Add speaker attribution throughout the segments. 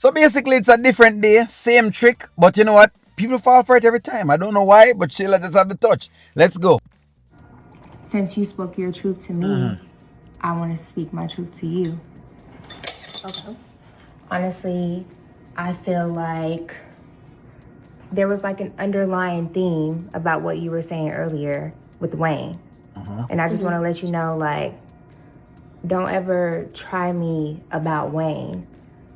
Speaker 1: So basically, it's a different day, same trick, but you know what? People fall for it every time. I don't know why, but Shayla just have the touch. Let's go.
Speaker 2: Since you spoke your truth to me, I want to speak my truth to you. Okay. Honestly, I feel like there was like an underlying theme about what you were saying earlier with Wayne. And I just want to let you know, like, don't ever try me about Wayne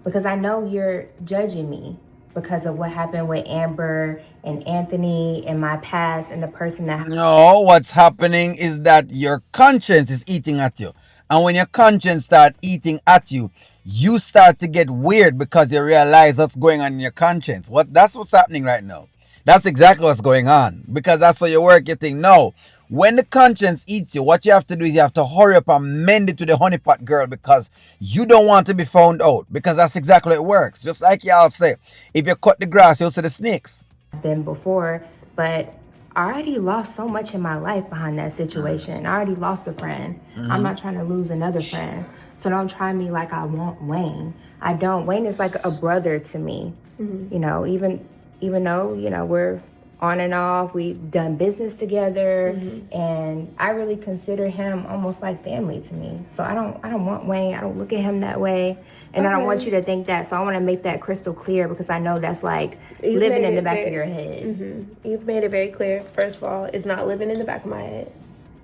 Speaker 2: because I know you're judging me because of what happened with Amber and Anthony in my past and the person that.
Speaker 1: No, what's happening is that your conscience is eating at you. And when your conscience start eating at you, you start to get weird because you realize what's going on in your conscience. That's what's happening right now. That's exactly what's going on. Because that's how you work your thing. No. When the conscience eats you, what you have to do is you have to hurry up and mend it to the honeypot girl because you don't want to be found out. Because that's exactly how it works. Just like y'all say, if you cut the grass, you'll see the snakes.
Speaker 2: Been before, but I already lost so much in my life behind that situation. I already lost a friend. I'm not trying to lose another friend. So don't try me like I want Wayne. I don't. Wayne is like a brother to me. You know, even though, you know, we're on and off, we've done business together, and I really consider him almost like family to me. So I don't want Wayne. I don't look at him that way. And I don't want you to think that. So I want to make that crystal clear because I know that's like living in the back of your head.
Speaker 3: You've made it very clear. First of all, it's not living in the back of my head.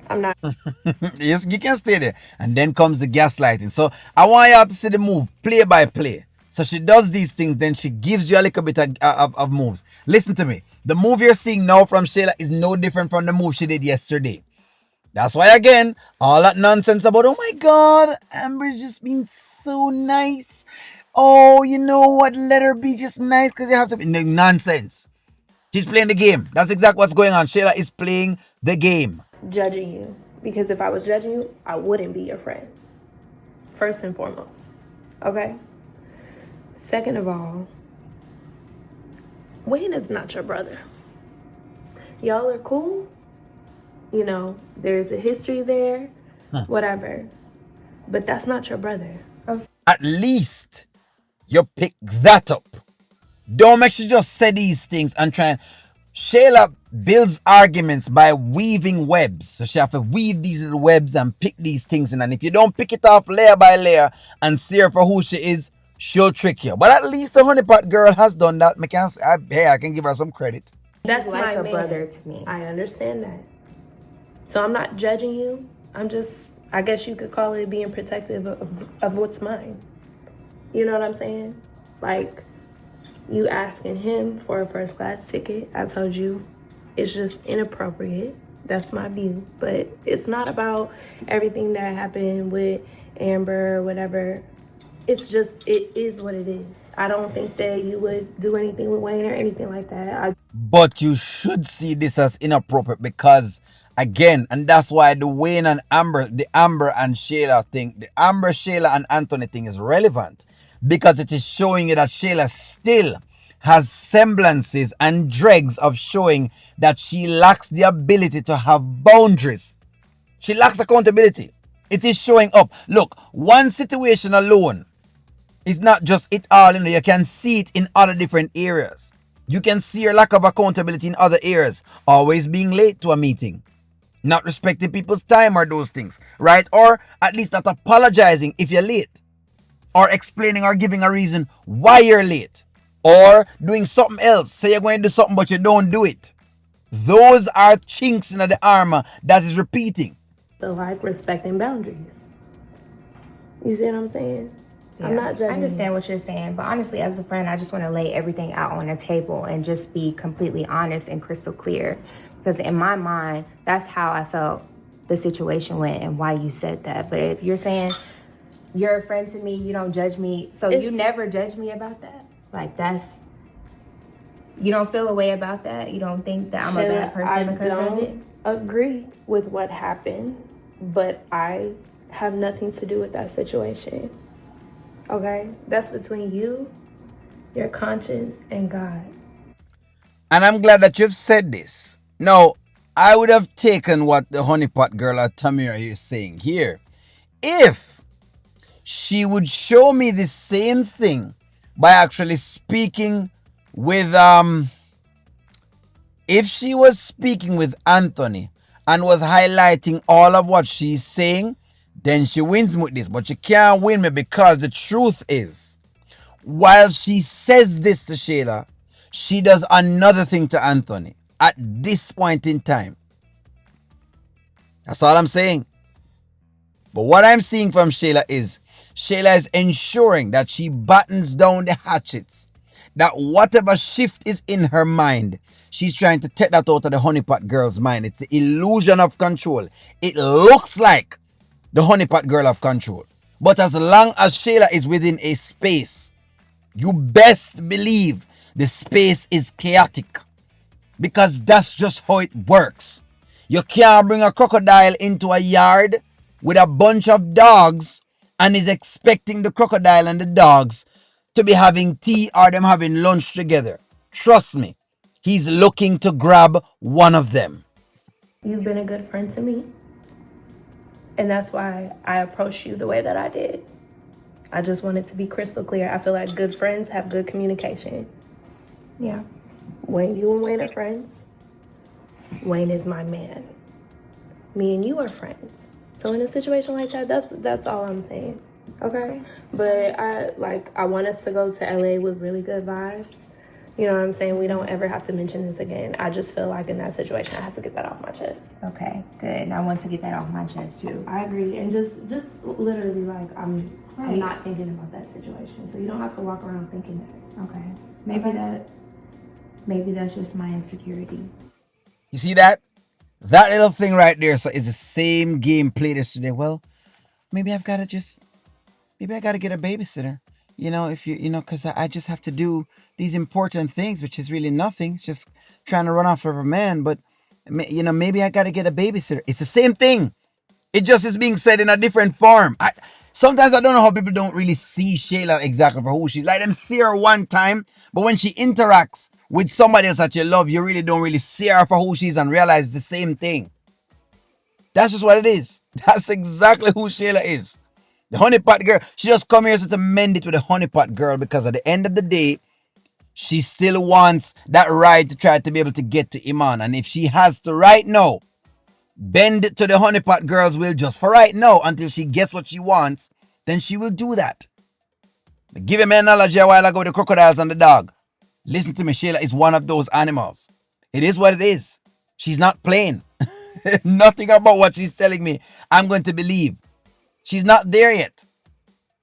Speaker 3: I'm not.
Speaker 1: Yes, you can stay there. And then comes the gaslighting. So I want y'all to see the move play by play. So she does these things, then she gives you a little bit of moves. Listen to me. The move you're seeing now from Shayla is no different from the move she did yesterday. That's why, again, all that nonsense about, oh my God, Amber's just being so nice. Oh, you know what? Let her be just nice because you have to be. Nonsense. She's playing the game. That's exactly what's going on. Shayla is playing the game.
Speaker 3: Judging you, because if I was judging you, I wouldn't be your friend. First and foremost. Okay? Second of all, Wayne is not your brother. Y'all are cool. You know, there's a history there, whatever. But that's not your brother.
Speaker 1: At least you pick that up. Don't make sure just say these things and try and. Shayla builds arguments by weaving webs. So she have to weave these little webs and pick these things in. And if you don't pick it off layer by layer and see her for who she is, she'll trick you. But at least the honeypot girl has done that. I can give her some credit.
Speaker 3: That's
Speaker 2: He's like
Speaker 3: my
Speaker 2: a
Speaker 3: man.
Speaker 2: brother to me.
Speaker 3: I understand that. So I'm not judging you. I'm just, I guess you could call it being protective of what's mine. You know what I'm saying? Like, you asking him for a first class ticket, I told you, it's just inappropriate. That's my view. But it's not about everything that happened with Amber or whatever. It's just, it is what it is. I don't think that you would do anything with Wayne or anything like that.
Speaker 1: But you should see this as inappropriate because, again, and that's why the Wayne and Amber, the Amber and Shayla thing, the Amber, Shayla, and Anthony thing is relevant because it is showing you that Shayla still has semblances and dregs of showing that she lacks the ability to have boundaries. She lacks accountability. It is showing up. Look, one situation alone is not just it all, you can see it in other different areas. You can see your lack of accountability in other areas. Always being late to a meeting. Not respecting people's time or those things. Right? Or at least not apologizing if you're late. Or explaining or giving a reason why you're late. Or doing something else. Say you're going to do something but you don't do it. Those are chinks in the armor that is repeating.
Speaker 3: feel like respecting boundaries. You see what I'm saying?
Speaker 2: Yeah,
Speaker 3: I'm not judging.
Speaker 2: I understand what you're saying, but honestly, as a friend, I just want to lay everything out on the table and just be completely honest and crystal clear. Because in my mind, that's how I felt the situation went and why you said that. But if you're saying you're a friend to me, you don't judge me, so you never judge me about that? Like, that's, you don't feel a way about that? You don't think that I'm a bad person because of it?
Speaker 3: I don't agree with what happened, but I have nothing to do with that situation. Okay? That's between you, your conscience, and God.
Speaker 1: And I'm glad that you've said this. Now, I would have taken what the honeypot girl or Tamira is saying here if she would show me the same thing by actually speaking with if she was speaking with Anthony and was highlighting all of what she's saying, then she wins me with this. But she can't win me because the truth is, while she says this to Shayla, she does another thing to Anthony at this point in time. That's all I'm saying. But what I'm seeing from Shayla is ensuring that she battens down the hatchets. That whatever shift is in her mind, she's trying to take that out of the honeypot girl's mind. It's the illusion of control. It looks like the honeypot girl of control. But as long as Shayla is within a space, you best believe the space is chaotic. Because that's just how it works. You can't bring a crocodile into a yard with a bunch of dogs and is expecting the crocodile and the dogs to be having tea or them having lunch together. Trust me, he's looking to grab one of them.
Speaker 3: You've been a good friend to me. And that's why I approached you the way that I did. I just wanted to be crystal clear. I feel like good friends have good communication.
Speaker 2: Yeah.
Speaker 3: When you and Wayne are friends, Wayne is my man. Me and you are friends. So in a situation like that, that's all I'm saying. Okay? But I want us to go to LA with really good vibes. You know what I'm saying? We don't ever have to mention this again. I just feel like in that situation, I have to get that off my chest.
Speaker 2: Okay, good. I want to get that off my chest too.
Speaker 3: I agree. And just literally like I'm not thinking about that situation. So you don't have to walk around thinking that.
Speaker 2: Okay. Maybe that's just my insecurity.
Speaker 1: You see that? That little thing right there so is the same game played yesterday. Well, maybe I got to get a babysitter. If because I just have to do these important things, which is really nothing. It's just trying to run off of a man. But, maybe I got to get a babysitter. It's the same thing. It just is being said in a different form. Sometimes I don't know how people don't really see Shayla exactly for who she's. Like them see her one time, but when she interacts with somebody else that you love, you really don't really see her for who she is and realize the same thing. That's just what it is. That's exactly who Shayla is. The honeypot girl. She just come here to mend it with the honeypot girl because at the end of the day, she still wants that ride to try to be able to get to Iman. And if she has to right now, bend to the honeypot girl's will just for right now until she gets what she wants, then she will do that. Give him an analogy a while ago with the crocodiles and the dog. Listen to me, Shayla is one of those animals. It is what it is. She's not playing. Nothing about what she's telling me I'm going to believe. She's not there yet.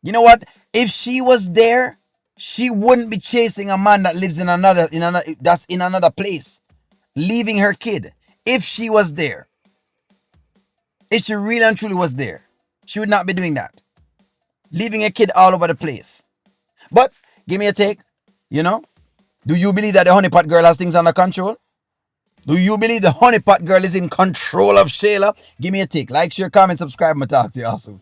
Speaker 1: You know what? If she was there, she wouldn't be chasing a man that lives in another place, leaving her kid. If she was there, if she really and truly was there, she would not be doing that. Leaving a kid all over the place. But give me a take. Do you believe that the honeypot girl has things under control? Do you believe the honeypot girl is in control of Shayla? Give me a take. Like, share, comment, subscribe, and talk to you also.